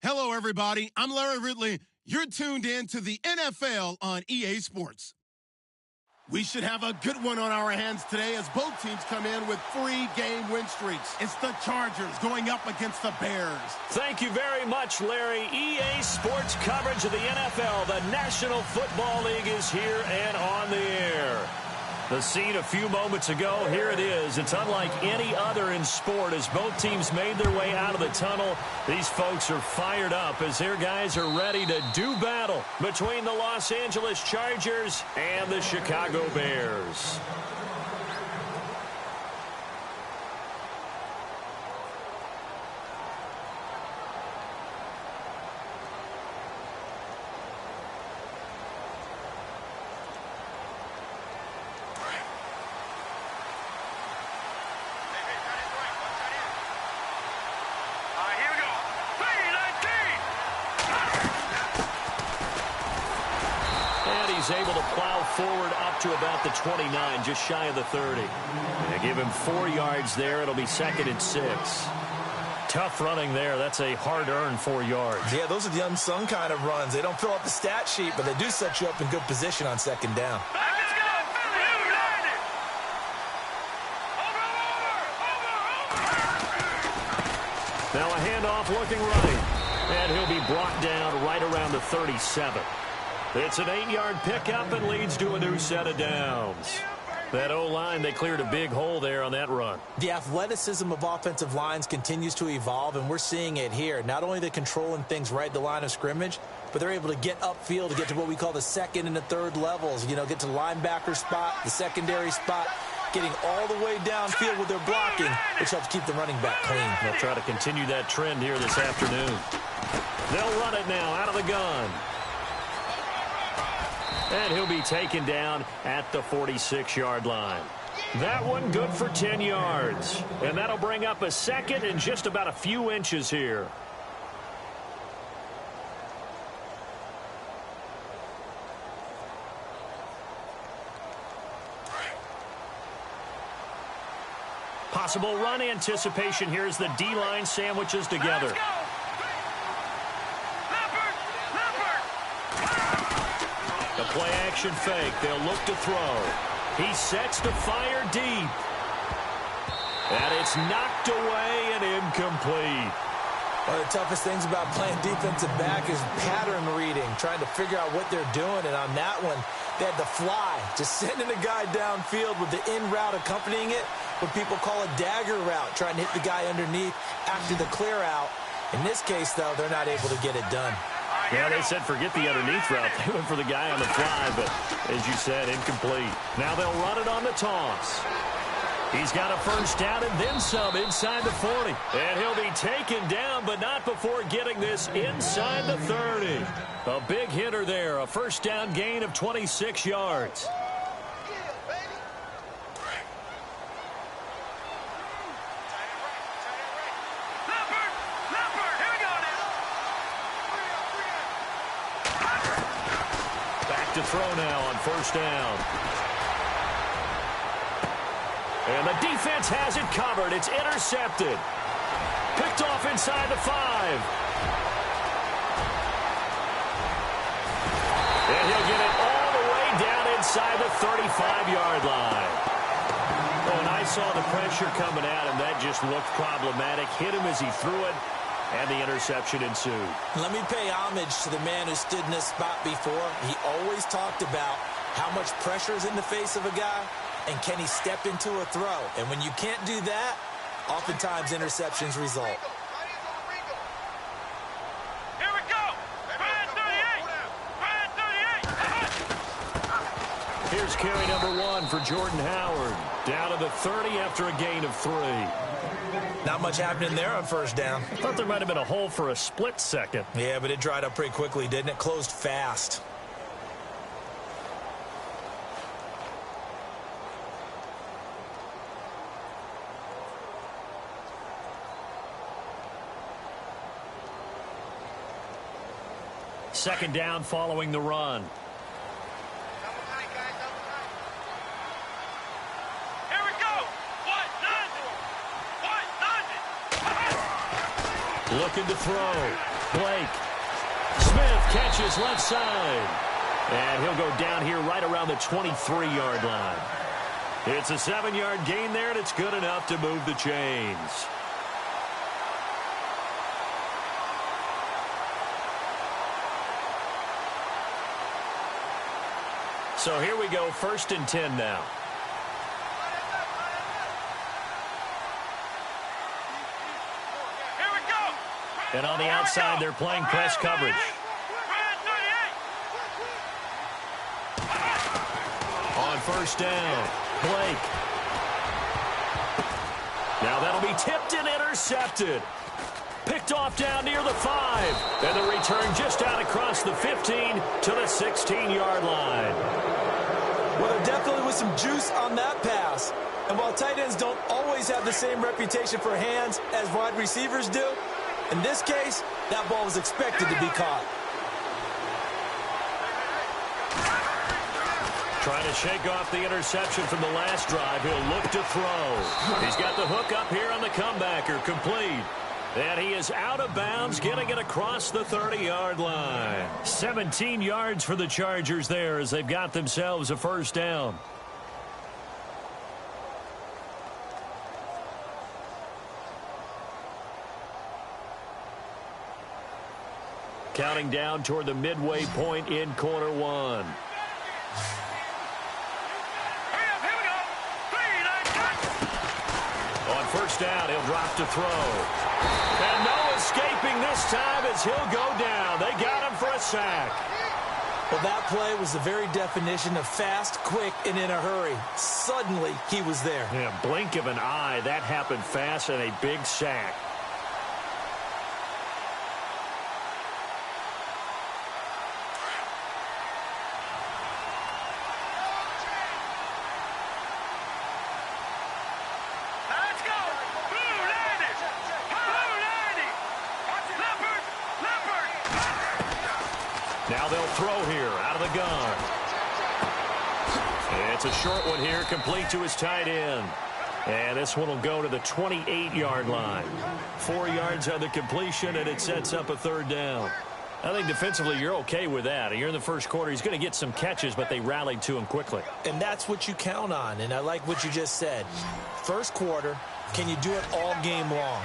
Hello, everybody. I'm Larry Ridley. You're tuned in to the NFL on EA Sports. We should have a good one on our hands today as both teams come in with 3-game win streaks. It's the Chargers going up against the Bears. Thank you very much, Larry. EA Sports coverage of the NFL. The National Football League is here and on the air. The scene a few moments ago, here it is. It's unlike any other in sport as both teams made their way out of the tunnel. These folks are fired up as their guys are ready to do battle between the Los Angeles Chargers and the Chicago Bears. Able to plow forward up to about the 29, just shy of the 30. They give him 4 yards there. It'll be 2nd and 6. Tough running there. That's a hard-earned 4 yards. Yeah, those are the unsung kind of runs. They don't fill up the stat sheet, but they do set you up in good position on 2nd down. Now a handoff looking right. And he'll be brought down right around the 37. It's an 8-yard pickup and leads to a new set of downs. That O-line, they cleared a big hole there on that run. The athleticism of offensive lines continues to evolve, and we're seeing it here. Not only are they controlling things right at the line of scrimmage, but they're able to get upfield to get to what we call the 2nd and the 3rd levels. You know, get to the linebacker spot, the secondary spot, getting all the way downfield with their blocking, which helps keep the running back clean. They'll try to continue that trend here this afternoon. They'll run it now out of the gun. And he'll be taken down at the 46-yard line. That one good for 10 yards. And that'll bring up a 2nd and just about a few inches here. Possible run anticipation here as the D-line sandwiches together. The play-action fake. They'll look to throw. He sets to fire deep. And it's knocked away and incomplete. One of the toughest things about playing defensive back is pattern reading, trying to figure out what they're doing. And on that one, they had the fly, just sending a guy downfield with the in route accompanying it, what people call a dagger route, trying to hit the guy underneath after the clear out. In this case, though, they're not able to get it done. Yeah, they said forget the underneath route. They went for the guy on the fly, but as you said, incomplete. Now they'll run it on the toss. He's got a 1st down and then some inside the 40. And he'll be taken down, but not before getting this inside the 30. A big hitter there, a 1st down gain of 26 yards. To throw now on 1st down. And the defense has it covered. It's intercepted. Picked off inside the 5. And he'll get it all the way down inside the 35-yard line. Oh, and I saw the pressure coming at him. That just looked problematic. Hit him as he threw it. And the interception ensued. Let me pay homage to the man who stood in this spot before. He always talked about how much pressure is in the face of a guy, and can he step into a throw. And when you can't do that, oftentimes interceptions result. Here we go. Brad 38. Here's carry number 1 for Jordan Howard. Down to the 30 after a gain of 3. Not much happening there on 1st down. Thought there might have been a hole for a split second. Yeah, but it dried up pretty quickly, didn't it? Closed fast. Second down following the run. Looking to throw. Blake. Smith catches left side. And he'll go down here right around the 23-yard line. It's a 7-yard gain there, and it's good enough to move the chains. So here we go, 1st and 10 now. Here we go. And on the outside, they're playing press coverage. On 1st down, Blake. Now that'll be tipped and intercepted. Picked off down near the 5. And the return just out across the 15 to the 16-yard line. Well, there definitely was some juice on that pass. And while tight ends don't always have the same reputation for hands as wide receivers do, in this case, that ball was expected to be caught. Trying to shake off the interception from the last drive. He'll look to throw. He's got the hook up here on the comebacker. Complete. And he is out of bounds, getting it across the 30-yard line. 17 yards for the Chargers there as they've got themselves a 1st down. Counting down toward the midway point in quarter 1. On 1st down, he'll drop to throw. And no escaping this time as he'll go down. They got him for a sack. Well, that play was the very definition of fast, quick, and in a hurry. Suddenly, he was there. Yeah, blink of an eye. That happened fast and a big sack. Now they'll throw here out of the gun. It's a short one here, complete to his tight end. And this one will go to the 28-yard line. 4 yards on the completion, and it sets up a 3rd down. I think defensively you're okay with that. You're in the 1st quarter. He's going to get some catches, but they rallied to him quickly. And that's what you count on, and I like what you just said. 1st quarter, can you do it all game long?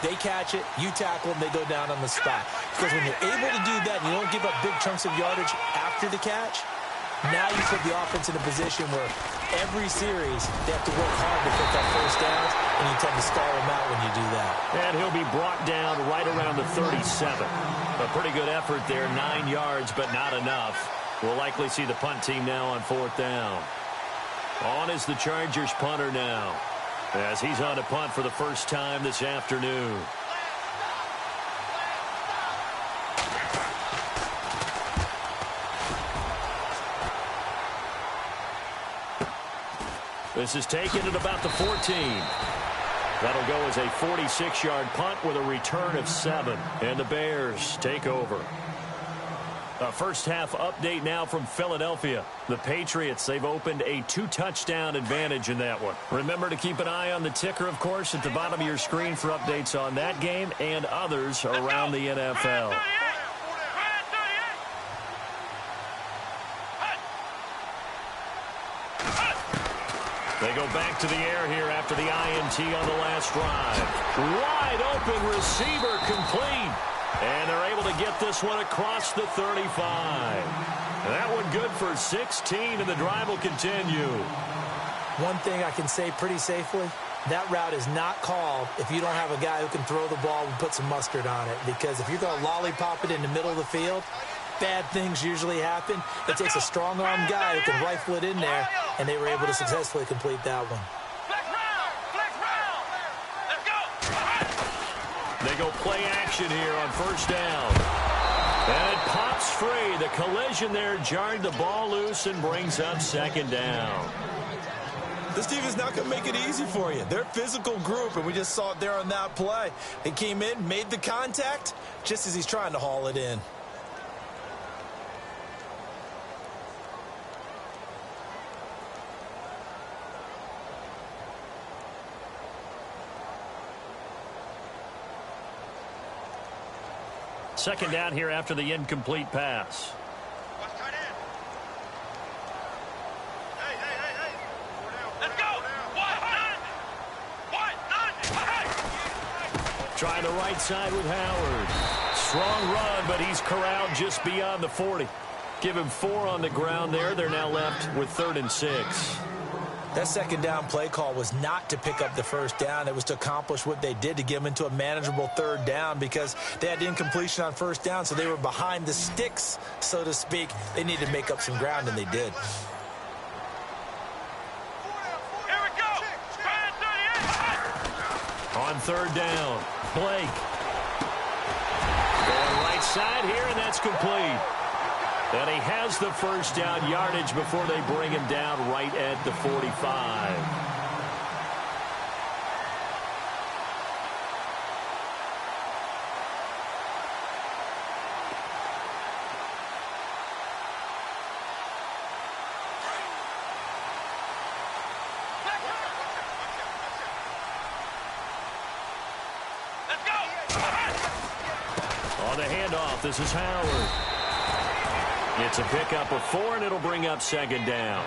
They catch it, you tackle them, they go down on the spot. Because when you're able to do that and you don't give up big chunks of yardage after the catch, now you put the offense in a position where every series they have to work hard to pick up 1st downs, and you tend to stall them out when you do that. And he'll be brought down right around the 37. A pretty good effort there, 9 yards, but not enough. We'll likely see the punt team now on 4th down. On is the Chargers punter now, as he's on a punt for the first time this afternoon. This is taken at about the 14. That'll go as a 46-yard punt with a return of 7. And the Bears take over. A first-half update now from Philadelphia. The Patriots, they've opened a 2-touchdown advantage in that one. Remember to keep an eye on the ticker, of course, at the bottom of your screen for updates on that game and others around the NFL. They go back to the air here after the INT on the last drive. Wide open receiver complete. And they're able to get this one across the 35. That one good for 16, and the drive will continue. One thing I can say pretty safely, that route is not called if you don't have a guy who can throw the ball and put some mustard on it. Because if you're going to lollipop it in the middle of the field, bad things usually happen. It takes a strong-armed guy who can rifle it in there, and they were able to successfully complete that one. They go play action here on first down. And it pops free. The collision there jarred the ball loose and brings up second down. This team is not going to make it easy for you. They're a physical group, and we just saw it there on that play. He came in, made the contact, just as he's trying to haul it in. Second down here after the incomplete pass. Trying the right side with Howard. Strong run, but he's corralled just beyond the 40. Give him 4 on the ground there. They're now left with 3rd and 6. That second down play call was not to pick up the first down. It was to accomplish what they did, to get them into a manageable 3rd down, because they had incompletion on first down, so they were behind the sticks, so to speak. They needed to make up some ground, and they did. Here we go. On 3rd down, Blake. Going right side here, and that's complete. And he has the first down yardage before they bring him down right at the 45. Let's go. On the handoff, this is Howard. It's a pickup of 4, and it'll bring up 2nd down.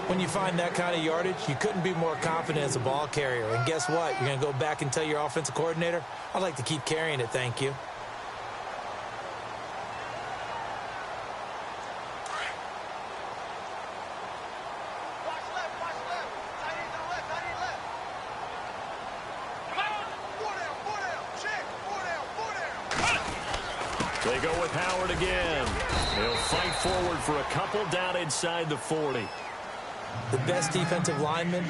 When you find that kind of yardage, you couldn't be more confident as a ball carrier. And guess what? You're going to go back and tell your offensive coordinator, I'd like to keep carrying it, thank you. They go with Howard again. He'll fight forward for a couple down inside the 40. The best defensive linemen,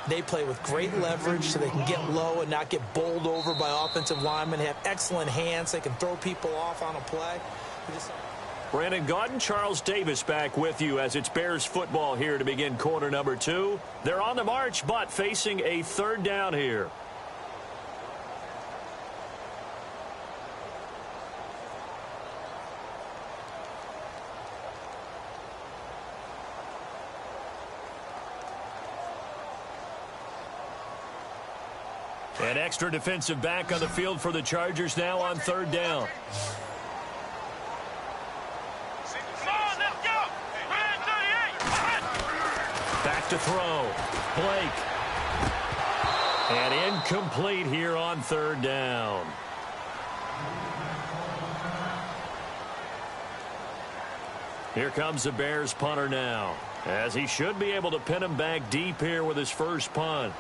they play with great leverage so they can get low and not get bowled over by offensive linemen. They have excellent hands. They can throw people off on a play. Brandon Gaudin, Charles Davis back with you as it's Bears football here to begin quarter number 2. They're on the march, but facing a 3rd down here. An extra defensive back on the field for the Chargers now on 3rd down. Come on, let's go. 38. Back to throw. Blake. And incomplete here on 3rd down. Here comes the Bears punter now, as he should be able to pin him back deep here with his first punt.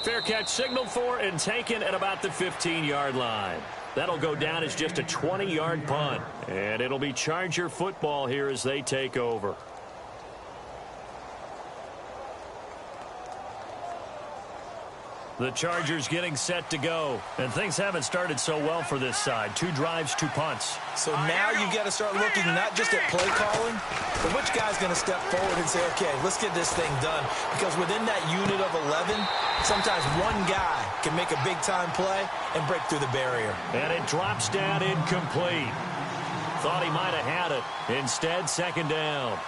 Fair catch signaled for and taken at about the 15-yard line. That'll go down as just a 20-yard punt. And it'll be Charger football here as they take over. The Chargers getting set to go. And things haven't started so well for this side. 2 drives, 2 punts. So now you've got to start looking not just at play calling, but which guy's going to step forward and say, okay, let's get this thing done. Because within that unit of 11, sometimes one guy can make a big-time play and break through the barrier. And it drops down incomplete. Thought he might have had it. Instead, 2nd down.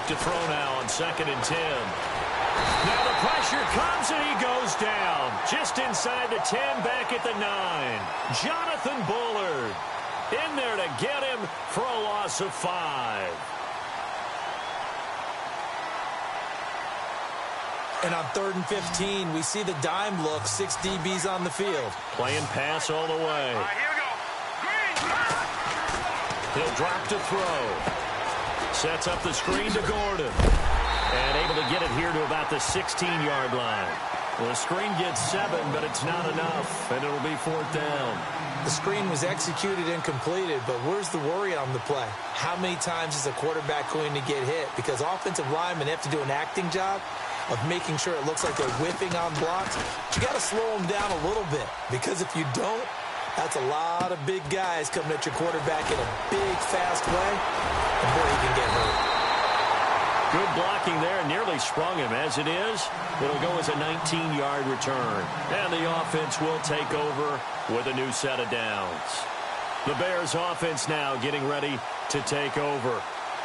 To throw now on 2nd and 10. Now the pressure comes and he goes down. Just inside the 10, back at the 9. Jonathan Bullard in there to get him for a loss of 5. And on 3rd and 15, we see the dime look, 6 DBs on the field. Playing pass all the way. All right, here we go. Green. He'll drop to throw. Sets up the screen to Gordon. And able to get it here to about the 16-yard line. Well, the screen gets 7, but it's not enough. And it'll be 4th down. The screen was executed and completed, but where's the worry on the play? How many times is a quarterback going to get hit? Because offensive linemen have to do an acting job of making sure it looks like they're whiffing on blocks. But you got to slow them down a little bit, because if you don't, That's a lot of big guys coming at your quarterback in a big, fast way. And boy, he can get hurt. Good blocking there. Nearly sprung him. As it is, it'll go as a 19-yard return. And the offense will take over with a new set of downs. The Bears offense now getting ready to take over.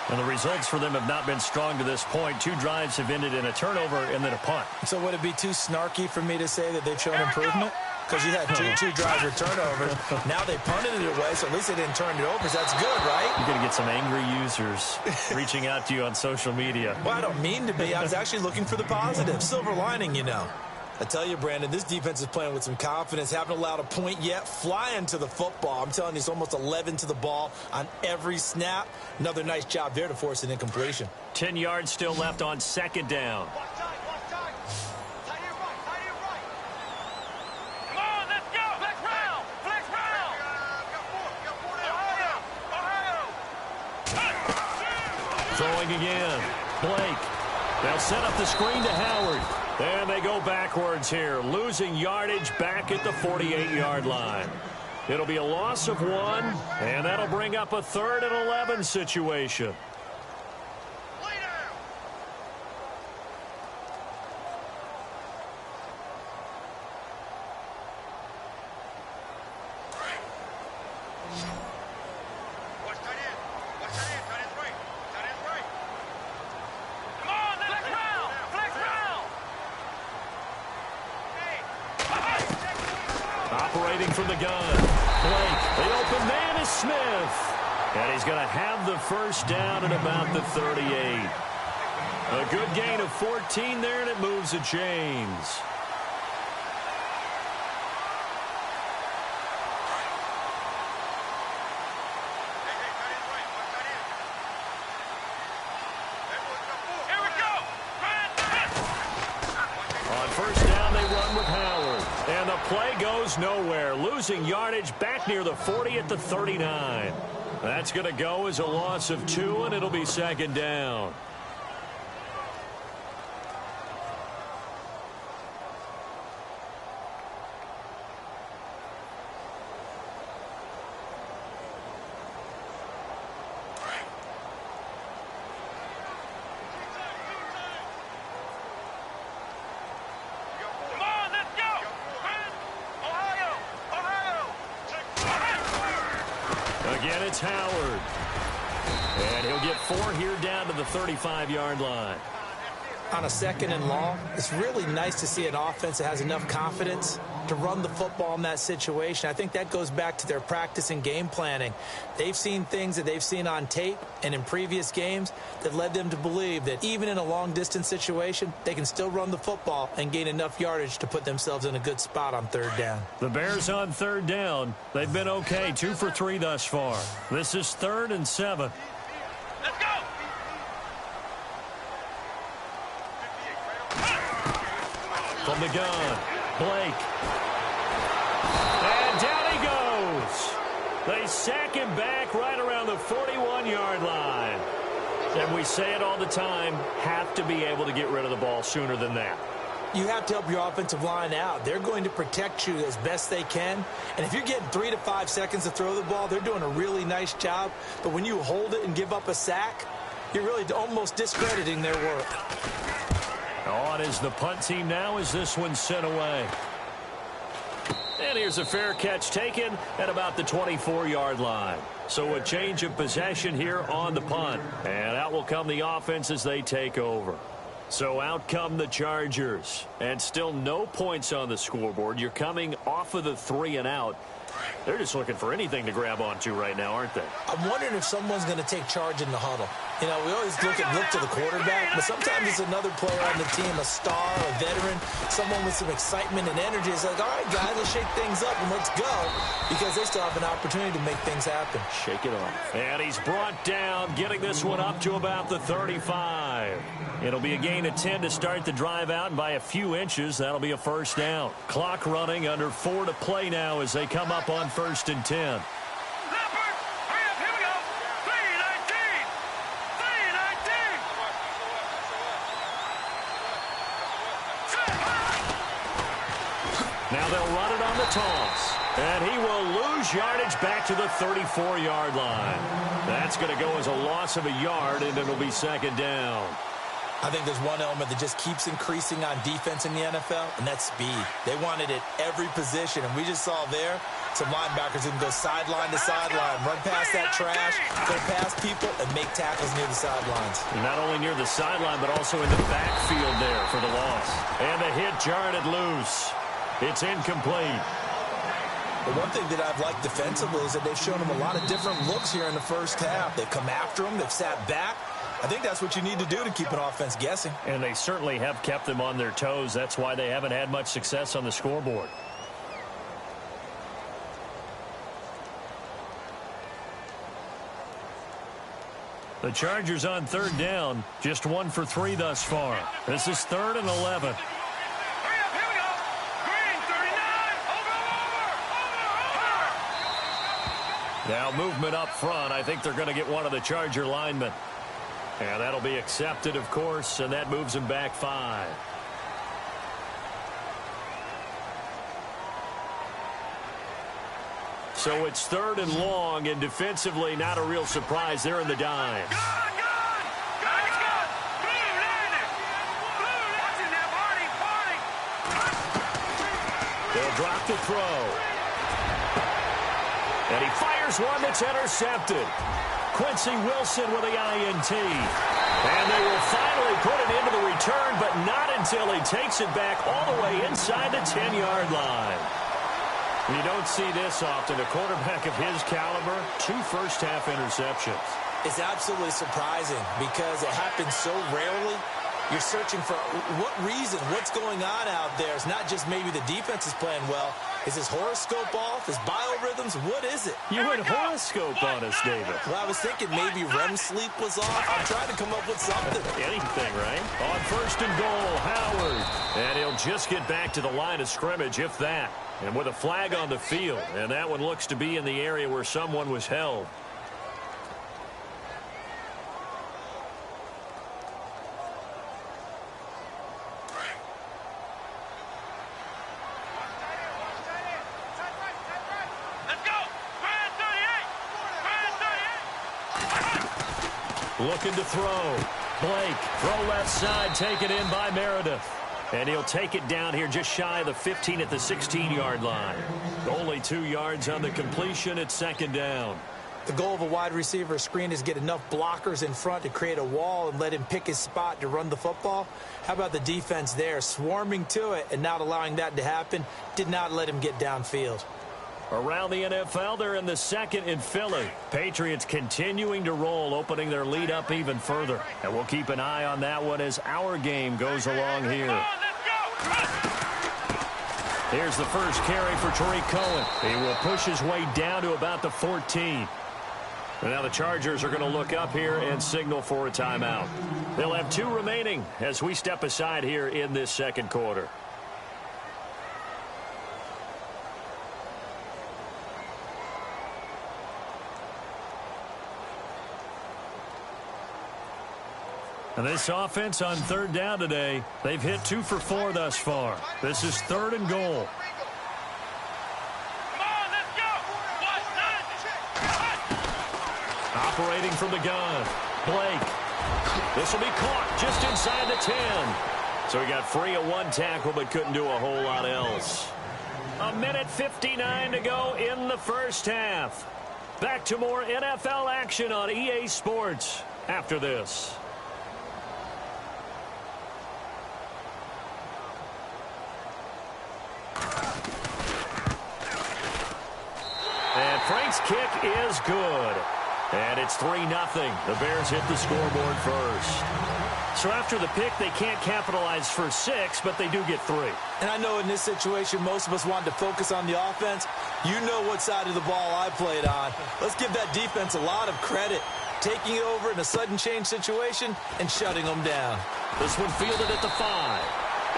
And the results for them have not been strong to this point. 2 drives have ended in a turnover and then a punt. So would it be too snarky for me to say that they've shown improvement? Because you had two drives with turnovers. Now they punted it away, so at least they didn't turn it over. So that's good, right? You're going to get some angry users reaching out to you on social media. Well, I don't mean to be. I was actually looking for the positive. Silver lining, you know. I tell you, Brandon, this defense is playing with some confidence. Haven't allowed a point yet. Flying to the football. I'm telling you, it's almost 11 to the ball on every snap. Another nice job there to force an incompletion. 10 yards still left on second down. Throwing again. Blake. They'll set up the screen to Howard. And they go backwards here, losing yardage back at the 48-yard line. It'll be a loss of 1, and that'll bring up a 3rd and 11 situation. Operating from the gun. Blake, the open man is Smith. And he's going to have the first down at about the 38. A good gain of 14 there, and it moves the chains. On first down, they run with Howard. And the play goes nowhere. Losing yardage back near the 40 at the 39. That's going to go as a loss of 2, and it'll be second down. Again, it's Howard. And he'll get 4 here down to the 35-yard line. On a 2nd and long, it's really nice to see an offense that has enough confidence to run the football in that situation. I think that goes back to their practice and game planning. They've seen things that they've seen on tape and in previous games that led them to believe that even in a long-distance situation, they can still run the football and gain enough yardage to put themselves in a good spot on 3rd down. The Bears on 3rd down. They've been okay, 2 for 3 thus far. This is 3rd and 7. Let's go! From the gun, Blake. And down he goes. They sack him back right around the 41-yard line. And we say it all the time, have to be able to get rid of the ball sooner than that. You have to help your offensive line out. They're going to protect you as best they can. And if you're getting 3 to 5 seconds to throw the ball, they're doing a really nice job. But when you hold it and give up a sack, you're really almost discrediting their work. On is the punt team now as this one's sent away. And here's a fair catch taken at about the 24-yard line. So a change of possession here on the punt. And out will come the offense as they take over. So out come the Chargers. And still no points on the scoreboard. You're coming off of the 3 and out. They're just looking for anything to grab onto right now, aren't they? I'm wondering if someone's going to take charge in the huddle. You know, we always look to the quarterback, but sometimes it's another player on the team, a star, a veteran, someone with some excitement and energy. It's like, all right, guys, let's shake things up and let's go, because they still have an opportunity to make things happen. Shake it off. And he's brought down, getting this one up to about the 35. It'll be a gain of 10 to start the drive out, and by a few inches, that'll be a first down. Clock running, under 4 to play now as they come up on 1st and 10. Now they'll run it on the toss. And he will lose yardage back to the 34-yard line. That's going to go as a loss of a yard, and it'll be second down. I think there's one element that just keeps increasing on defense in the NFL, and that's speed. They want it at every position, and we just saw there some linebackers who can go sideline to sideline, run past that trash, go past people, and make tackles near the sidelines. And not only near the sideline, but also in the backfield there for the loss. And the hit jarred it loose. It's incomplete. The one thing that I've liked defensively is that they've shown him a lot of different looks here in the first half. They've come after him. They've sat back. I think that's what you need to do to keep an offense guessing. And they certainly have kept them on their toes. That's why they haven't had much success on the scoreboard. The Chargers on third down, just 1 for 3 thus far. This is 3rd and 11. Hurry up, here we go. Green, 39. Over. Now movement up front. I think they're going to get one of the Charger linemen. And that'll be accepted, of course, and that moves him back 5. So it's 3rd and long, and defensively not a real surprise. They're in the dimes. They'll drop the throw. And he fires one that's intercepted. Quincy Wilson with the INT. And they will finally put it into the return, but not until he takes it back all the way inside the 10-yard line. You don't see this often. A quarterback of his caliber, 2 first-half interceptions. It's absolutely surprising because it happens so rarely. You're searching for what reason, what's going on out there. It's not just maybe the defense is playing well. Is his horoscope off? His biorhythms? What is it? You went horoscope on us, David. Well, I was thinking maybe REM sleep was off. I'm trying to come up with something. Anything, right? On 1st and goal, Howard. And he'll just get back to the line of scrimmage, if that. And with a flag on the field. And that one looks to be in the area where someone was held. Looking to throw. Blake, throw left side, taken in by Meredith. And he'll take it down here just shy of the 15 at the 16-yard line. Only 2 yards on the completion. It's 2nd down. The goal of a wide receiver screen is get enough blockers in front to create a wall and let him pick his spot to run the football. How about the defense there, swarming to it and not allowing that to happen? Did not let him get downfield. Around the NFL, they're in the 2nd in Philly. Patriots continuing to roll, opening their lead up even further. And we'll keep an eye on that one as our game goes along here. Here's the first carry for Tariq Cohen. He will push his way down to about the 14. And now the Chargers are going to look up here and signal for a timeout. They'll have 2 remaining as we step aside here in this 2nd quarter. And this offense on 3rd down today, they've hit 2 for 4 thus far. This is 3rd and goal. Come on, let's go. Operating from the gun. Blake. This will be caught just inside the 10. So he got free of 1 tackle but couldn't do a whole lot else. 1:59 to go in the first half. Back to more NFL action on EA Sports after this. And Frank's kick is good. And it's 3-0. The Bears hit the scoreboard first. So after the pick, they can't capitalize for 6, but they do get 3. And I know in this situation, most of us wanted to focus on the offense. You know what side of the ball I played on. Let's give that defense a lot of credit. Taking it over in a sudden change situation and shutting them down. This one fielded at the 5.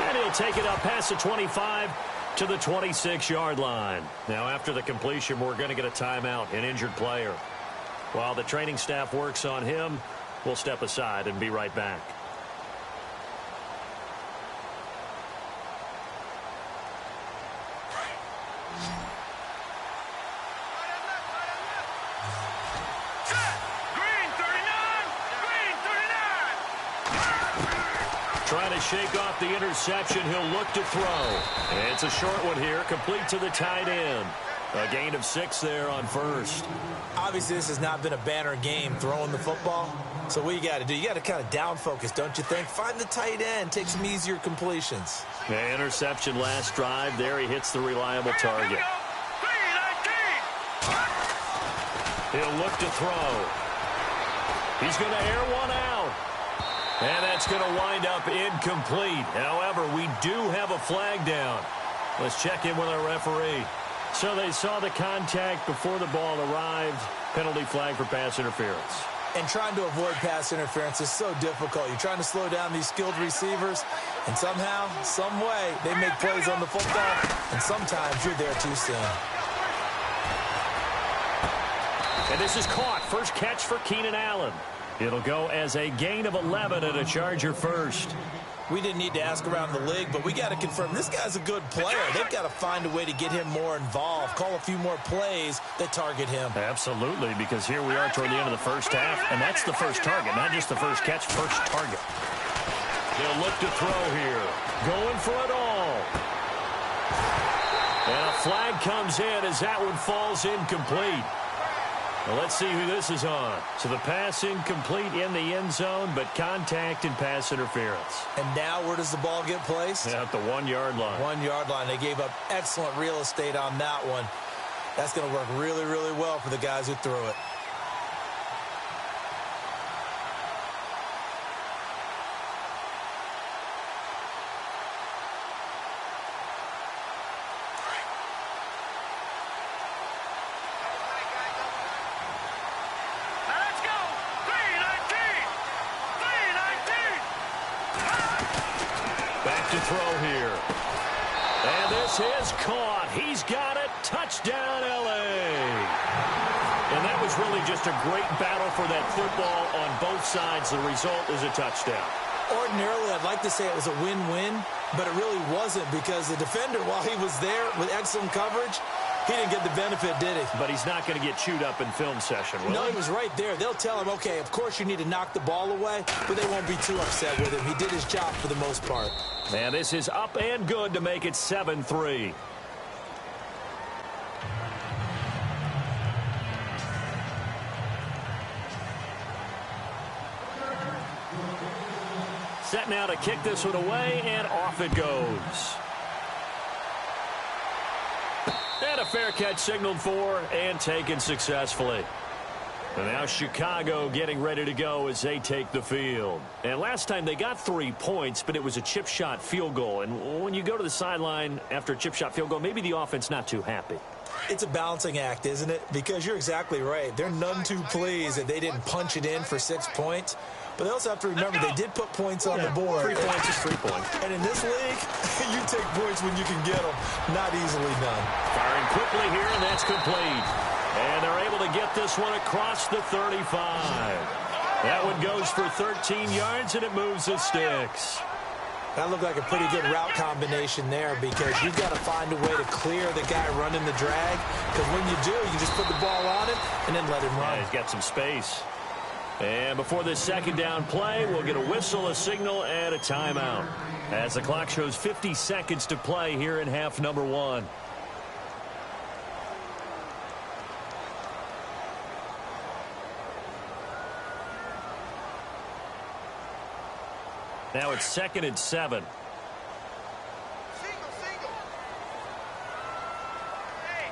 And he'll take it up past the 25 to the 26-yard line. Now, after the completion, we're going to get a timeout, an injured player. While the training staff works on him, we'll step aside and be right back. Trying to shake off the interception. He'll look to throw. It's a short one here, complete to the tight end. A gain of 6 there on first. Obviously, this has not been a banner game throwing the football. So what you got to do, you got to kind of down focus, don't you think? Find the tight end, take some easier completions. The interception last drive. There he hits the reliable target. He'll look to throw. He's going to air one out. And that's going to wind up incomplete. However, we do have a flag down. Let's check in with our referee. So they saw the contact before the ball arrived. Penalty flag for pass interference. And trying to avoid pass interference is so difficult. You're trying to slow down these skilled receivers, and somehow, some way, they make plays on the football, and sometimes you're there too soon. And this is caught. First catch for Keenan Allen. It'll go as a gain of 11 and a Charger first. We didn't need to ask around the league, but we got to confirm this guy's a good player. They've got to find a way to get him more involved, call a few more plays that target him. Absolutely, because here we are toward the end of the first half, and that's the first target, not just the first catch, first target. They'll look to throw here. Going for it all. And a flag comes in as that one falls incomplete. Well, let's see who this is on. So the pass incomplete in the end zone, but contact and pass interference. And now where does the ball get placed? At the 1-yard line. 1-yard line. They gave up excellent real estate on that one. That's going to work really, really well for the guys who threw it. To throw here. And this is caught. He's got it. Touchdown, L.A. And that was really just a great battle for that football on both sides. The result is a touchdown. Ordinarily, I'd like to say it was a win-win, but it really wasn't because the defender, while he was there with excellent coverage, he didn't get the benefit, did he? But he's not going to get chewed up in film session, will No, he? he was right there. They'll tell him, okay, of course you need to knock the ball away, but they won't be too upset with him. He did his job for the most part. And this is up and good to make it 7-3. Set now to kick this one away, and off it goes. And a fair catch signaled for and taken successfully. And now Chicago getting ready to go as they take the field. And last time they got 3 points, but it was a chip shot field goal. And when you go to the sideline after a chip shot field goal, maybe the offense not too happy. It's a balancing act, isn't it? Because you're exactly right. They're none too pleased that they didn't punch it in for 6 points. But they also have to remember they did put points on the board. 3 points is 3 points. And in this league, you take points when you can get them. Not easily done. Firing quickly here, and that's complete. And they're able to get this one across the 35. That one goes for 13 yards, and it moves the sticks. That looked like a pretty good route combination there because you've got to find a way to clear the guy running the drag. Because when you do, you just put the ball on him and then let him run. Yeah, he's got some space. And before this second down play, we'll get a whistle, a signal, and a timeout. As the clock shows 50 seconds to play here in half number 1. Now it's 2nd and 7. Single. Hey,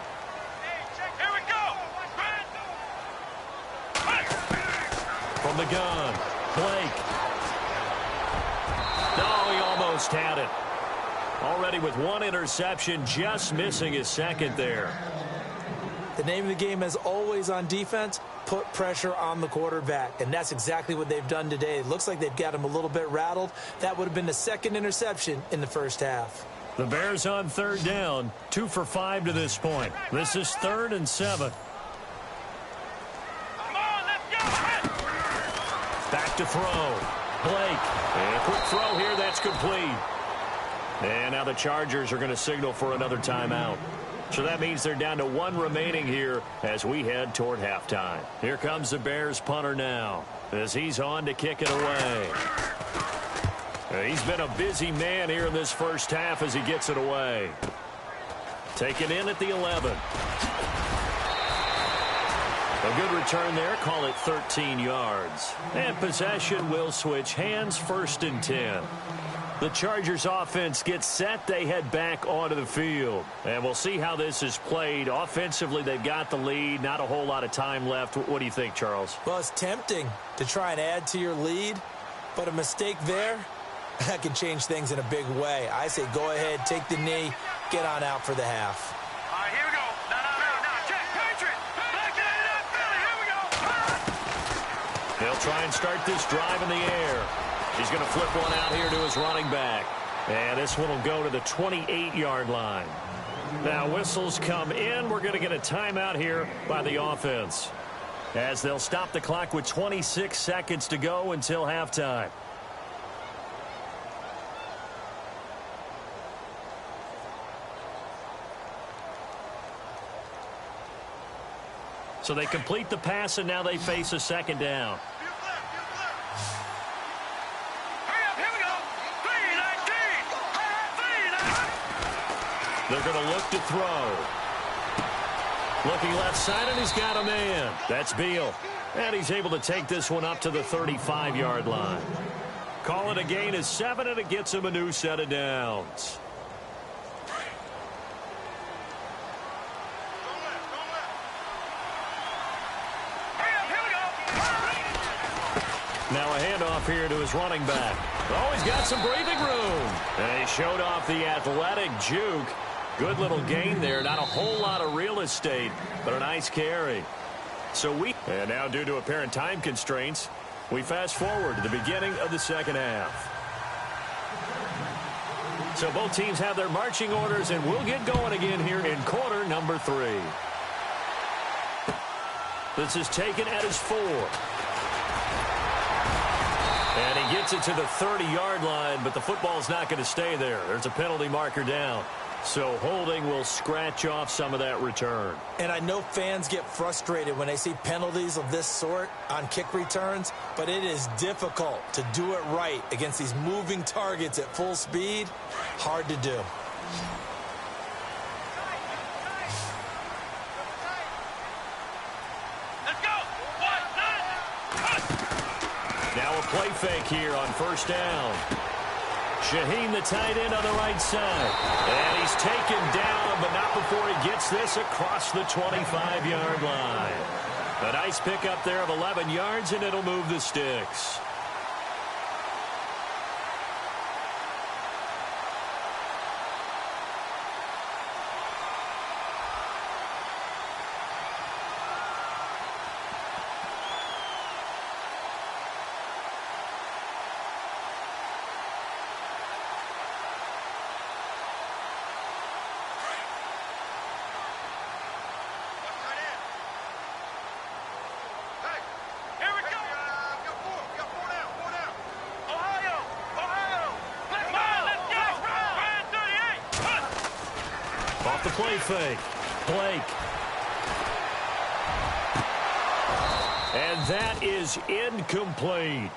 check. Here we go. From the gun, Blake. No, he almost had it. Already with 1 interception, just missing his 2nd there. The name of the game, as always on defense, put pressure on the quarterback. And that's exactly what they've done today. It looks like they've got him a little bit rattled. That would have been the 2nd interception in the first half. The Bears on 3rd down, 2 for 5 to this point. This is 3rd and 7. Come on, let's go. Back to throw. Blake. And a quick throw here. That's complete. And now the Chargers are going to signal for another timeout. So that means they're down to 1 remaining here as we head toward halftime. Here comes the Bears punter now as he's on to kick it away. He's been a busy man here in this first half as he gets it away. Taken in at the 11. A good return there. Call it 13 yards. And possession will switch hands, 1st and 10. The Chargers offense gets set. They head back onto the field. And we'll see how this is played. Offensively, they've got the lead. Not a whole lot of time left. What do you think, Charles? Well, it's tempting to try and add to your lead, but a mistake there, that can change things in a big way. I say go ahead, take the knee, get on out for the half. All right, here we go. No. Check, Patriot. Back to that Philly. Here we go. They'll try and start this drive in the air. He's going to flip one out here to his running back. And this one will go to the 28-yard line. Now whistles come in. We're going to get a timeout here by the offense, as they'll stop the clock with 26 seconds to go until halftime. So they complete the pass, and now they face a second down. They're going to look to throw. Looking left side, and he's got a man. That's Beal. And he's able to take this one up to the 35-yard line. Call it a gain of 7, and it gets him a new set of downs. Now a handoff here to his running back. Oh, he's got some breathing room. And he showed off the athletic juke. Good little gain there. Not a whole lot of real estate, but a nice carry. And now, due to apparent time constraints, we fast forward to the beginning of the second half. So both teams have their marching orders, and we'll get going again here in quarter number 3. This is taken at his 4. And he gets it to the 30-yard line, but the football's not going to stay there. There's a penalty marker down. So holding will scratch off some of that return. And I know fans get frustrated when they see penalties of this sort on kick returns, but it is difficult to do it right against these moving targets at full speed. Hard to do. Let's go. Now a play fake here on first down. Shaheen, the tight end, on the right side. And he's taken down, but not before he gets this across the 25-yard line. A nice pickup there of 11 yards, and it'll move the sticks. Off the play fake. Blake. And that is incomplete.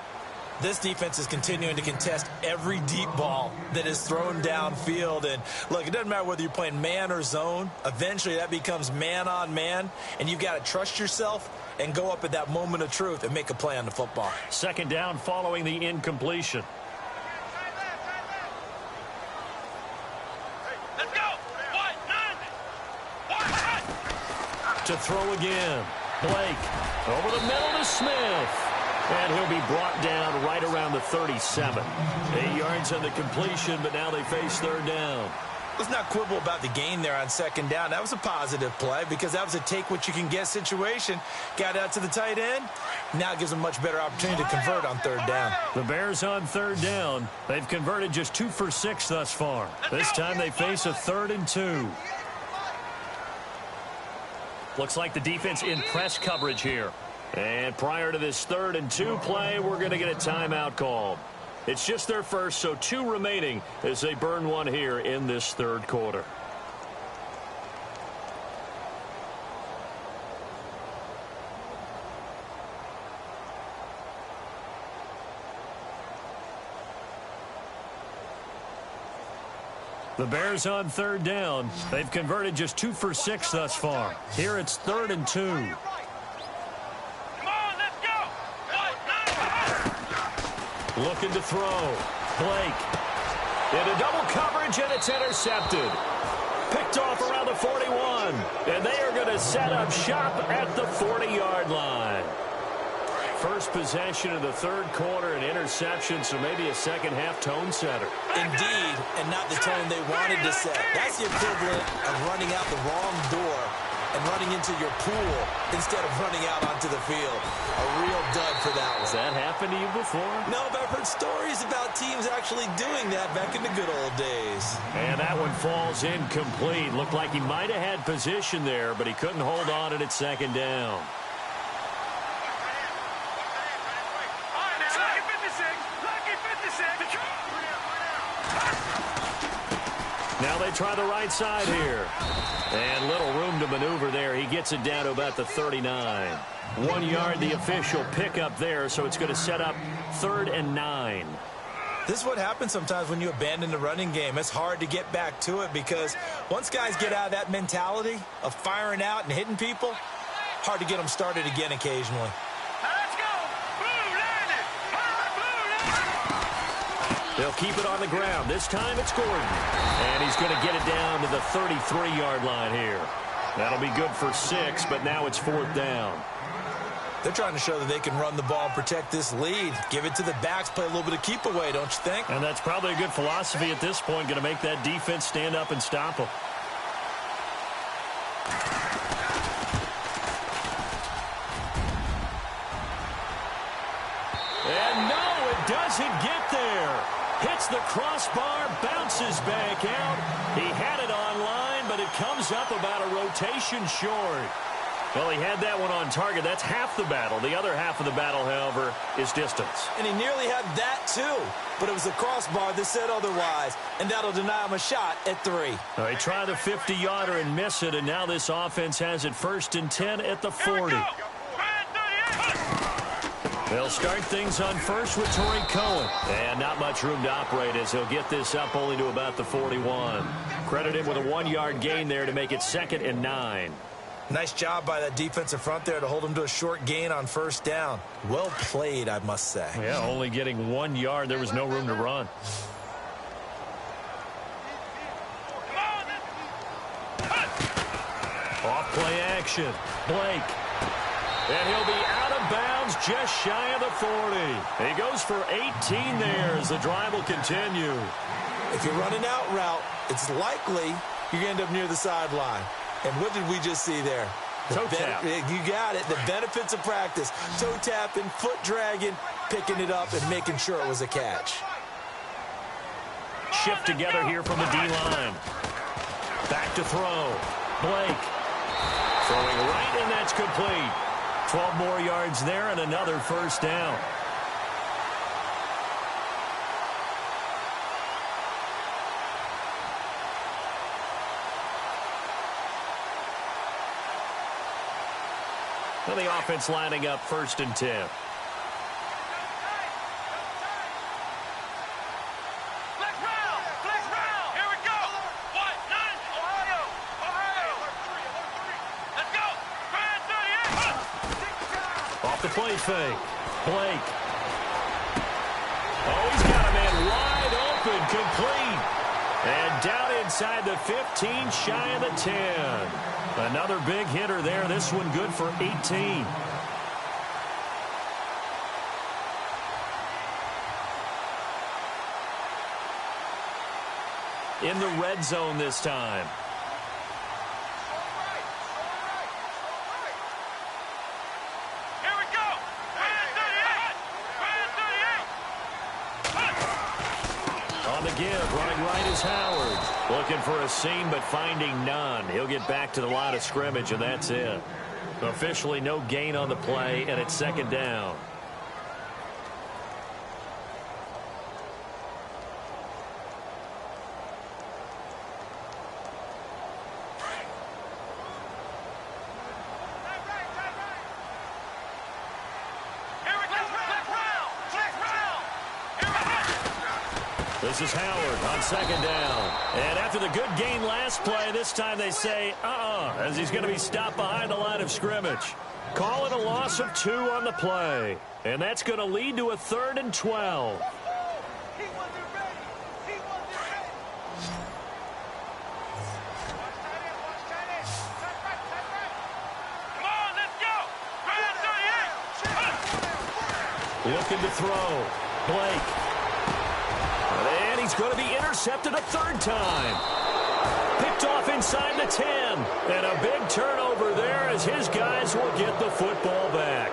This defense is continuing to contest every deep ball that is thrown downfield. And, look, it doesn't matter whether you're playing man or zone. Eventually that becomes man on man, and you've got to trust yourself and go up at that moment of truth and make a play on the football. Second down following the incompletion. To throw again. Blake over the middle to Smith. And he'll be brought down right around the 37. 8 yards on the completion, but now they face third down. Let's not quibble about the gain there on second down. That was a positive play because that was a take-what-you-can-get situation. Got out to the tight end. Now it gives them a much better opportunity to convert on third down. The Bears on third down. They've converted just 2 for 6 thus far. This time they face a 3rd and 2. Looks like the defense in press coverage here. And prior to this 3rd and 2 play, we're going to get a timeout called. It's just their first, so 2 remaining as they burn one here in this third quarter. The Bears on third down. They've converted just 2 for 6 thus far. Here it's 3rd and 2. Come on, let's go. Looking to throw. Blake. Into double coverage, and it's intercepted. Picked off around the 41. And they are going to set up shop at the 40-yard line. First possession of the third quarter, an interception, so maybe a second-half tone setter. Indeed, and not the tone they wanted to set. That's the equivalent of running out the wrong door and running into your pool instead of running out onto the field. A real dud for that one. Has that happened to you before? No, but I've heard stories about teams actually doing that back in the good old days. And that one falls incomplete. Looked like he might have had position there, but he couldn't hold on at second down. Now they try the right side here. And little room to maneuver there. He gets it down to about the 39. 1 yard, the official pickup there, so it's going to set up 3rd and 9. This is what happens sometimes when you abandon the running game. It's hard to get back to it because once guys get out of that mentality of firing out and hitting people, hard to get them started again occasionally. Let's go. Blue landed. They'll keep it on the ground. This time it's Gordon. And he's going to get it down to the 33-yard line here. That'll be good for 6, but now it's 4th down. They're trying to show that they can run the ball and protect this lead. Give it to the backs, play a little bit of keep away, don't you think? And that's probably a good philosophy at this point, going to make that defense stand up and stop them. And no, it doesn't get there. Hits the crossbar, bounces back out. He had it online, but it comes up about a rotation short. Well, he had that one on target. That's half the battle. The other half of the battle, however, is distance. And he nearly had that, too. But it was the crossbar that said otherwise. And that'll deny him a shot at 3. He tried the 50-yarder and miss it, and now this offense has it 1st and 10 at the 40. They'll start things on first with Torrey Cohen. And not much room to operate as he'll get this up only to about the 41. Credit him with a 1-yard gain there to make it 2nd and 9. Nice job by that defensive front there to hold him to a short gain on 1st down. Well played, I must say. Yeah, only getting 1 yard. There was no room to run. Off play action. Blake. And he'll be out of bounds just shy of the 40. He goes for 18 there as the drive will continue. If you're running out route, it's likely you're going to end up near the sideline. And what did we just see there? Toe tap. You got it. The benefits of practice. Toe tapping, foot dragging, picking it up, and making sure it was a catch. Shift together here from the D-line. Back to throw. Blake. Throwing right, and that's complete. 12 more yards there and another 1st down. Well, the offense lining up 1st and 10. Here we go. What? None. Ohio. Let's go. Off the play fake. Blake. Oh, he's got a man wide open, complete. And down inside the 15, shy of the 10. Another big hitter there. This one good for 18. In the red zone this time. Here we go. On the give, running right is Howard. Looking for a seam, but finding none. He'll get back to the line of scrimmage, and that's it. Officially no gain on the play, and it's 2nd down. The This is Howard on second down. And after the good gain last play, this time they say, as he's going to be stopped behind the line of scrimmage. Call it a loss of 2 on the play. And that's going to lead to a 3rd and 12. Looking to throw. Blake. And he's going to be intercepted a 3rd time. Picked off inside the 10. And a big turnover there as his guys will get the football back.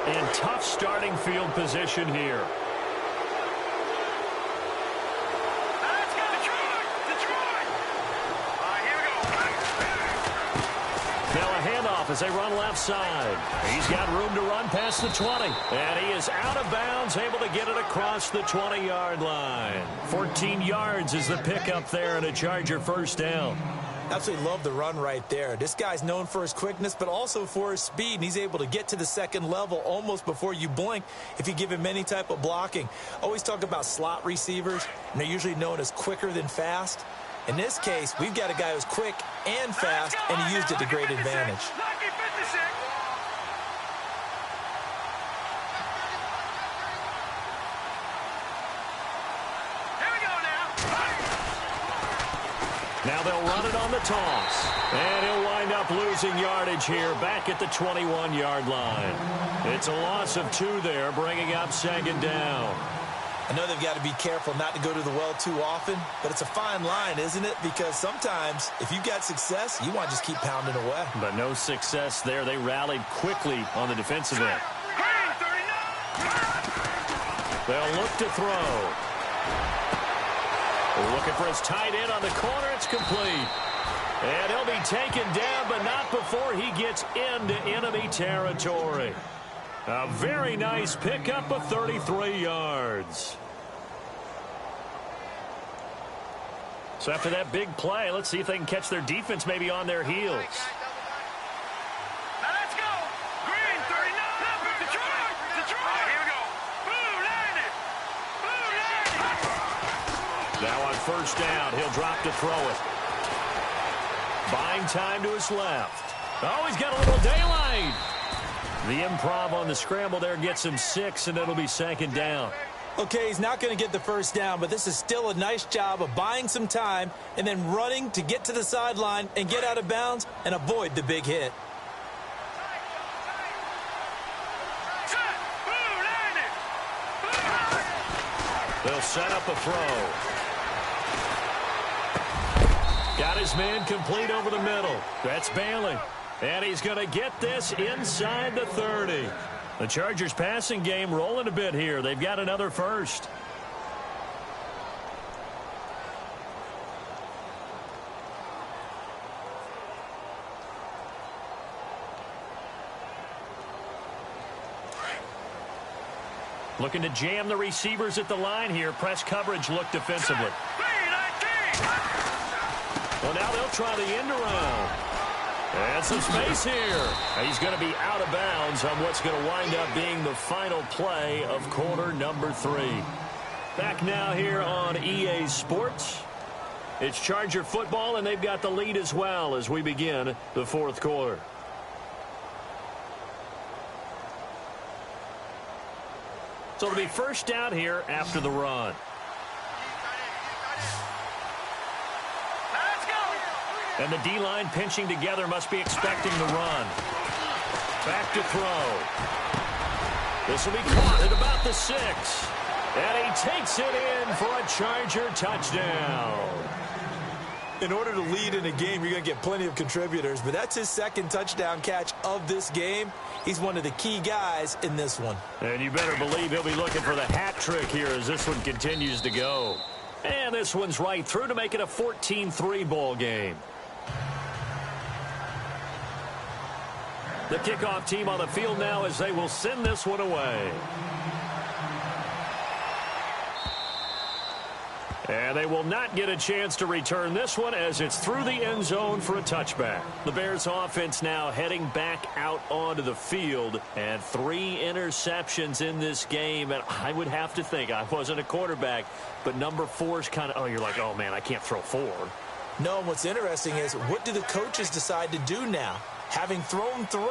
And tough starting field position here. Now a handoff as they run left side. He's got room to run past the 20. And he is out of bounds, able to get it across the 20-yard line. 14 yards is the pickup there and a Charger first down. Absolutely love the run right there. This guy's known for his quickness, but also for his speed. And he's able to get to the second level almost before you blink if you give him any type of blocking. Always talk about slot receivers, and they're usually known as quicker than fast. In this case, we've got a guy who's quick and fast, and he used it to great advantage. Now they'll run it on the toss. And he'll wind up losing yardage here back at the 21-yard line. It's a loss of 2 there, bringing up second down. I know they've got to be careful not to go to the well too often, but it's a fine line, isn't it? Because sometimes, if you've got success, you want to just keep pounding away. But no success there. They rallied quickly on the defensive end. They'll look to throw. Looking for his tight end on the corner. It's complete. And he'll be taken down, but not before he gets into enemy territory. A very nice pickup of 33 yards. So after that big play, let's see if they can catch their defense maybe on their heels. Now let's go. Green, 39. Detroit. Here we go. Blue, landed. Now on first down, he'll drop to throw it. Buying time to his left. Oh, he's got a little daylight. The improv on the scramble there gets him 6, and it'll be second down. Okay, he's not going to get the first down, but this is still a nice job of buying some time and then running to get to the sideline and get out of bounds and avoid the big hit. They'll set up a throw. Got his man complete over the middle. That's Bailey. And he's going to get this inside the 30. The Chargers passing game rolling a bit here. They've got another first. Looking to jam the receivers at the line here. Press coverage look defensively. Well, now they'll try the end around. And some space here. He's going to be out of bounds on what's going to wind up being the final play of quarter number 3. Back now here on EA Sports. It's Charger football, and they've got the lead as well as we begin the fourth quarter. So it'll be first down here after the run. And the D-line pinching together must be expecting the run. Back to throw. This will be caught at about the 6. And he takes it in for a Charger touchdown. In order to lead in a game, you're going to get plenty of contributors, but that's his second touchdown catch of this game. He's one of the key guys in this one. And you better believe he'll be looking for the hat trick here as this one continues to go. And this one's right through to make it a 14-3 ball game. The kickoff team on the field now as they will send this one away. And they will not get a chance to return this one as it's through the end zone for a touchback. The Bears offense now heading back out onto the field, and 3 interceptions in this game. And I would have to think, I wasn't a quarterback, but number 4 is kind of, oh, you're like, oh man, I can't throw 4. No, what's interesting is, what do the coaches decide to do now? Having thrown 3,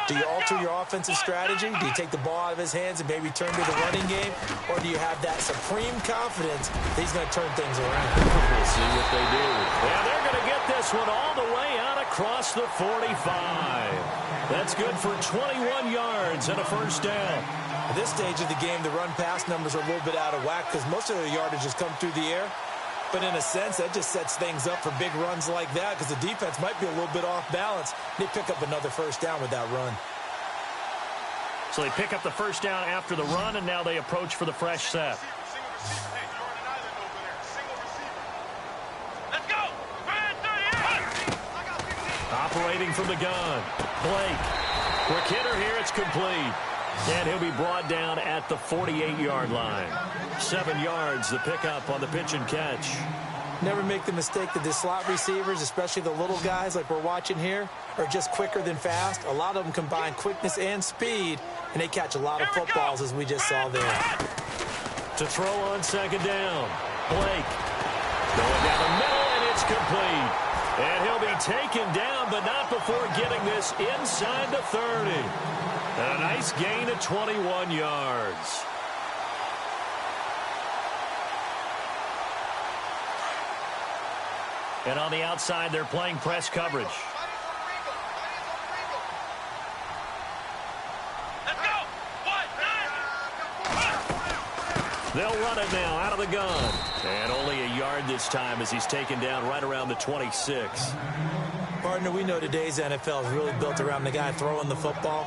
do you alter your offensive strategy? Do you take the ball out of his hands and maybe turn to the running game? Or do you have that supreme confidence that he's going to turn things around? We'll see what they do. Yeah, they're going to get this one all the way out across the 45. That's good for 21 yards and a first down. At this stage of the game, the run-pass numbers are a little bit out of whack because most of the yardage has come through the air. But in a sense, that just sets things up for big runs like that because the defense might be a little bit off balance. They pick up another first down with that run. So they pick up the first down after the run, and now they approach for the fresh set. Let's go! Operating from the gun, Blake. Quick hitter here, it's complete. And he'll be brought down at the 48-yard line. 7 yards, the pickup on the pitch and catch. Never make the mistake that the slot receivers, especially the little guys like we're watching here, are just quicker than fast. A lot of them combine quickness and speed, and they catch a lot of footballs, as we just saw there. To throw on second down, Blake. Going down the middle, and it's complete. And he'll be taken down, but not before getting this inside the 30. And a nice gain of 21 yards. And on the outside, they're playing press coverage. Let's go! They'll run it now out of the gun. And only a yard this time as he's taken down right around the 26. Partner, we know today's NFL is really built around the guy throwing the football.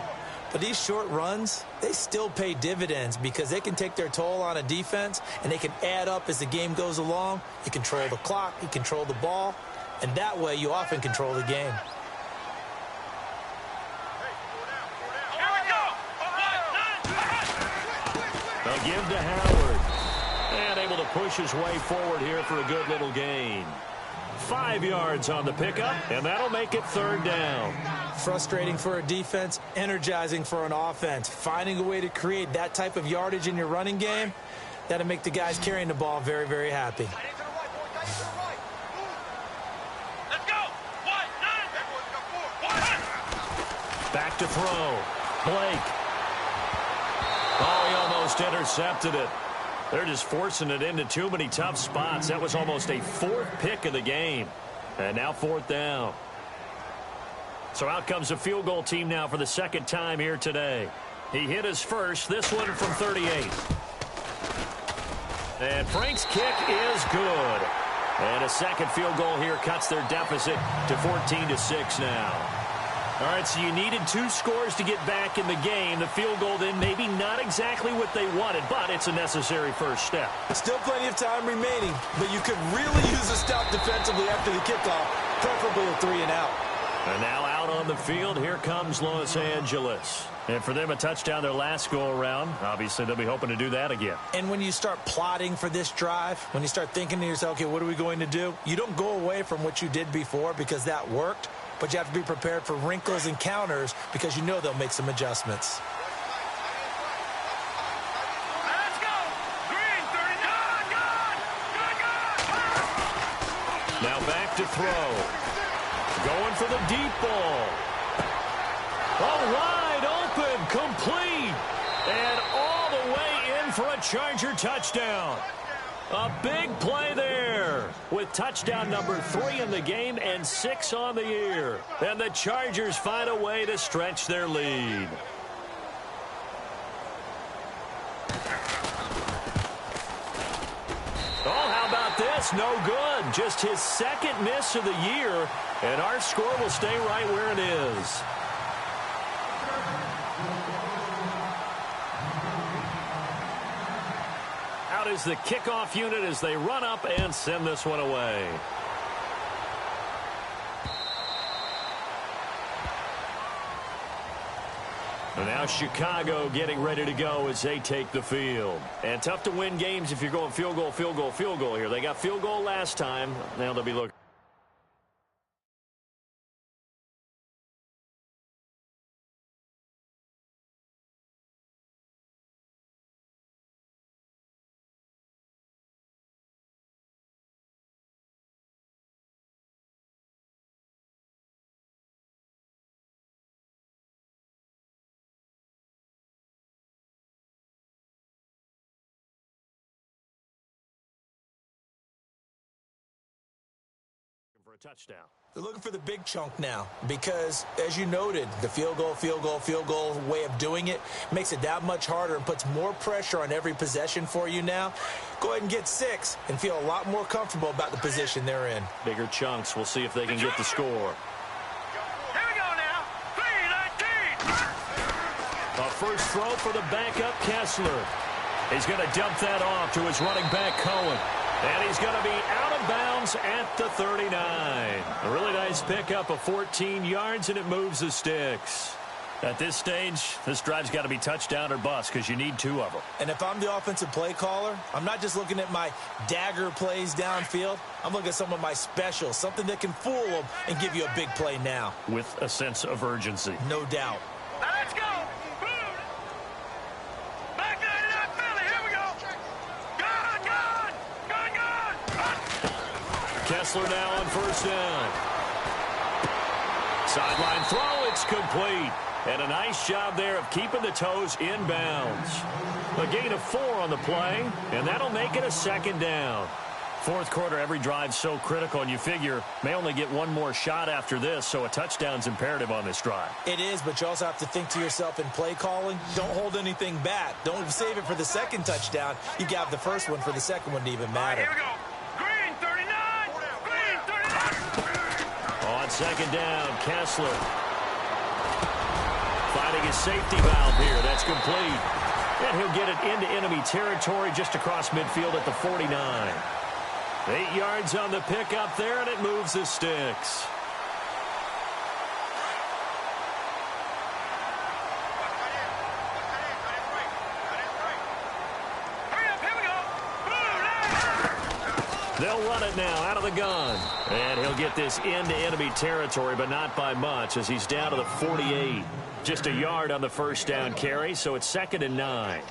But these short runs, they still pay dividends because they can take their toll on a defense and they can add up as the game goes along. You control the clock, you control the ball, and that way you often control the game. They'll give to Howard. And able to push his way forward here for a good little gain. 5 yards on the pickup, and that'll make it third down. Frustrating for a defense, energizing for an offense. Finding a way to create that type of yardage in your running game, that'll make the guys carrying the ball very, very happy. Let's go! Back to throw. Blake. Oh, he almost intercepted it. They're just forcing it into too many tough spots. That was almost a 4th pick of the game. And now 4th down. So out comes the field goal team now for the second time here today. He hit his first, this one from 38. And Frank's kick is good. And a second field goal here cuts their deficit to 14-6 now. All right, so you needed 2 scores to get back in the game. The field goal then maybe not exactly what they wanted, but it's a necessary first step. Still plenty of time remaining, but you could really use a stop defensively after the kickoff, preferably a 3 and out. And now out on the field, here comes Los Angeles. And for them, a touchdown their last go-around. Obviously, they'll be hoping to do that again. And when you start plotting for this drive, when you start thinking to yourself, okay, what are we going to do? You don't go away from what you did before because that worked, but you have to be prepared for wrinkles and counters because you know they'll make some adjustments. Let's go! Green, 39! Good! Now back to throw. Going for the deep ball. Oh, wide open, complete. And all the way in for a Charger touchdown. A big play there with touchdown number 3 in the game and 6 on the year. And the Chargers find a way to stretch their lead. Oh, how about this? No good. Just his 2nd miss of the year. And our score will stay right where it is. Out is the kickoff unit as they run up and send this one away. And now Chicago getting ready to go as they take the field. And tough to win games if you're going field goal, field goal, field goal here. They got field goal last time. Now they'll be looking. For a touchdown. They're looking for the big chunk now because, as you noted, the field goal way of doing it makes it that much harder and puts more pressure on every possession for you now. Go ahead and get 6 and feel a lot more comfortable about the position they're in. Bigger chunks. We'll see if they can get the score. Here we go now. 3-19. A first throw for the backup Kessler. He's going to dump that off to his running back Cohen. And he's going to be out of bounds at the 39. A really nice pickup of 14 yards, and it moves the sticks. At this stage, this drive's got to be touchdown or bust because you need 2 of them. And if I'm the offensive play caller, I'm not just looking at my dagger plays downfield. I'm looking at some of my specials, something that can fool them and give you a big play now. With a sense of urgency. No doubt. Now let's go. Boom. Back 99 Philly. Here we go. Gone, gone. Gone, gone. Kessler now on first down. Sideline throw. It's complete. And a nice job there of keeping the toes in bounds. A gain of 4 on the play, and that'll make it a second down. Fourth quarter, every drive's so critical, and you figure may only get one more shot after this, so a touchdown's imperative on this drive. It is, but you also have to think to yourself in play calling, don't hold anything back. Don't save it for the second touchdown. You got the first one for the second one to even matter. Here we go. Green 39. Green 39. On second down, Kessler finding his safety valve here. That's complete. And he'll get it into enemy territory just across midfield at the 49. 8 yards on the pickup there, and it moves the sticks. Hurry up, here we go. They'll run it now out of the gun. And he'll get this into enemy territory, but not by much as he's down to the 48. Just a yard on the first down carry, so it's 2nd and 9.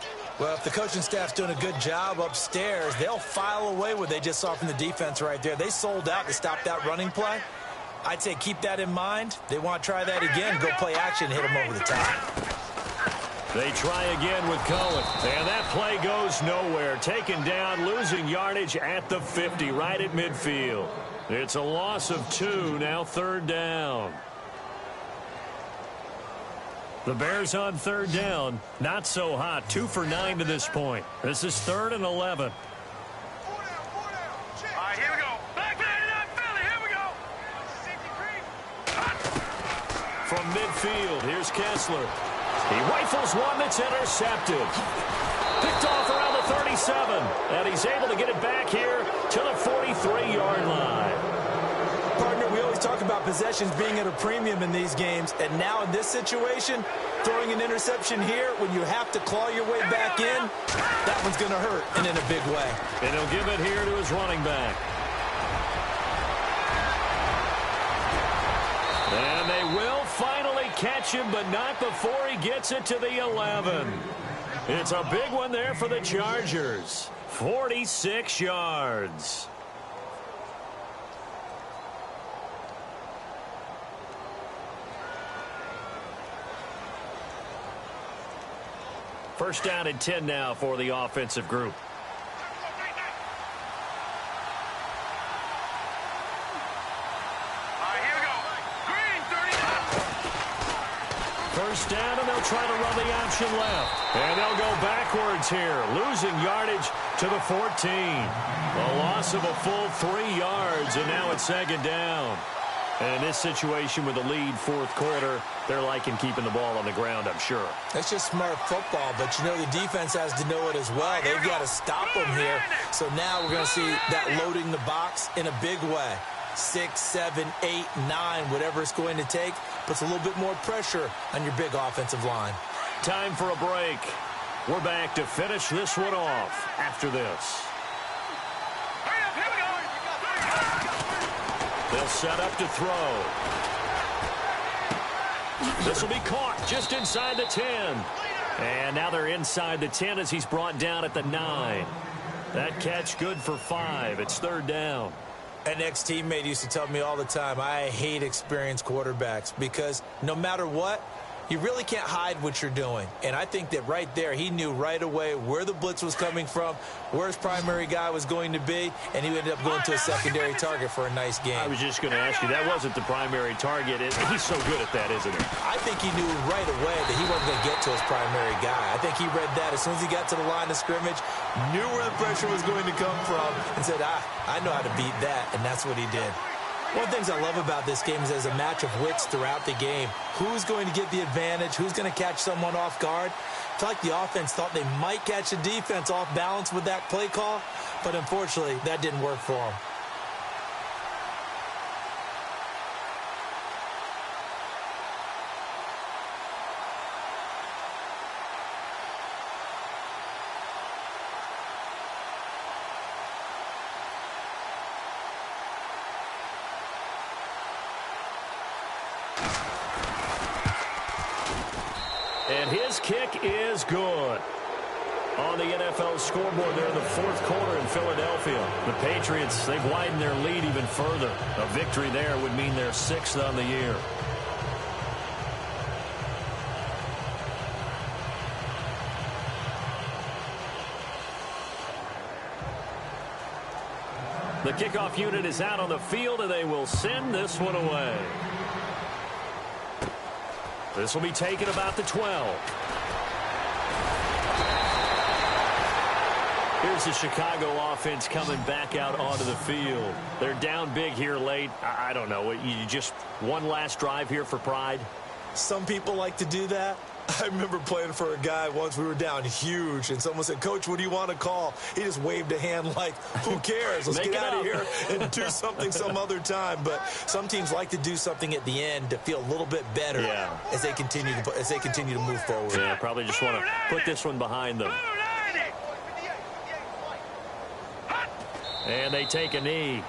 Well, if the coaching staff's doing a good job upstairs, they'll file away what they just saw from the defense right there. They sold out to stop that running play. I'd say keep that in mind. They want to try that again, go play action, hit them over the top. They try again with Cohen. And that play goes nowhere. Taken down, losing yardage at the 50, right at midfield. It's a loss of 2, now 3rd down. The Bears on 3rd down. Not so hot. 2 for 9 to this point. This is 3rd and 11. All right, here we go. Back 99 Philly. Here we go. From midfield, here's Kessler. He rifles one that's intercepted. Picked off around the 37. And he's able to get it back here to the 43-yard line. Partner, we always talk about possessions being at a premium in these games, and now in this situation, throwing an interception here when you have to claw your way back in, that one's going to hurt, and in a big way. And he'll give it here to his running back. And they will finally catch him, but not before he gets it to the 11. It's a big one there for the Chargers. 46 yards. First down and 10 now for the offensive group. First down, and they'll try to run the option left. And they'll go backwards here, losing yardage to the 14. A loss of a full 3 yards, and now it's 2nd down. And in this situation with the lead fourth quarter, they're liking keeping the ball on the ground, I'm sure. That's just smart football, but you know the defense has to know it as well. They've got to stop them here. So now we're going to see that loading the box in a big way. 6, 7, 8, 9, whatever it's going to take, puts a little bit more pressure on your big offensive line. Time for a break. We're back to finish this one off after this. Hurry up, here we go. They'll set up to throw. This will be caught just inside the 10. And now they're inside the 10 as he's brought down at the 9. That catch good for 5. It's third down. An ex-teammate used to tell me all the time, I hate experienced quarterbacks because no matter what, you really can't hide what you're doing. And I think that right there, he knew right away where the blitz was coming from, where his primary guy was going to be, and he ended up going to a secondary target for a nice game. I was just going to ask you, that wasn't the primary target. He's so good at that, isn't he? I think he knew right away that he wasn't going to get to his primary guy. I think he read that as soon as he got to the line of scrimmage, knew where the pressure was going to come from, and said, I know how to beat that, and that's what he did. One of the things I love about this game is there's a match of wits throughout the game. Who's going to get the advantage? Who's going to catch someone off guard? I feel like the offense thought they might catch the defense off balance with that play call, but unfortunately, that didn't work for them. And his kick is good. On the NFL scoreboard there in the fourth quarter in Philadelphia, the Patriots, they've widened their lead even further. A victory there would mean they're 6th on the year. The kickoff unit is out on the field, and they will send this one away. This will be taken about the 12. Here's the Chicago offense coming back out onto the field. They're down big here late. I don't know. You just one last drive here for pride? Some people like to do that. I remember playing for a guy once. We were down huge, and someone said, Coach, what do you want to call? He just waved a hand like, who cares? Let's get out of here and do something some other time. But some teams like to do something at the end to feel a little bit better as they continue to move forward. Yeah, probably just want to put this one behind them. And they take a knee.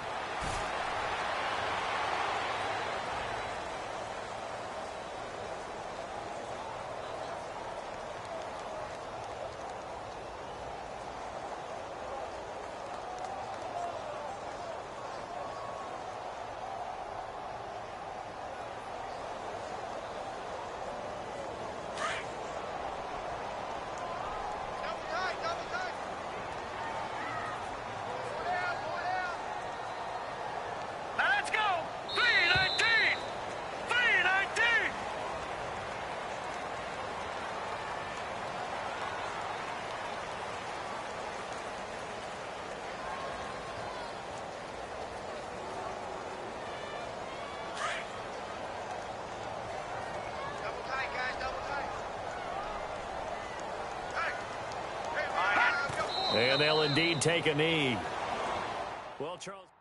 And they'll indeed take a knee. Well, Charles.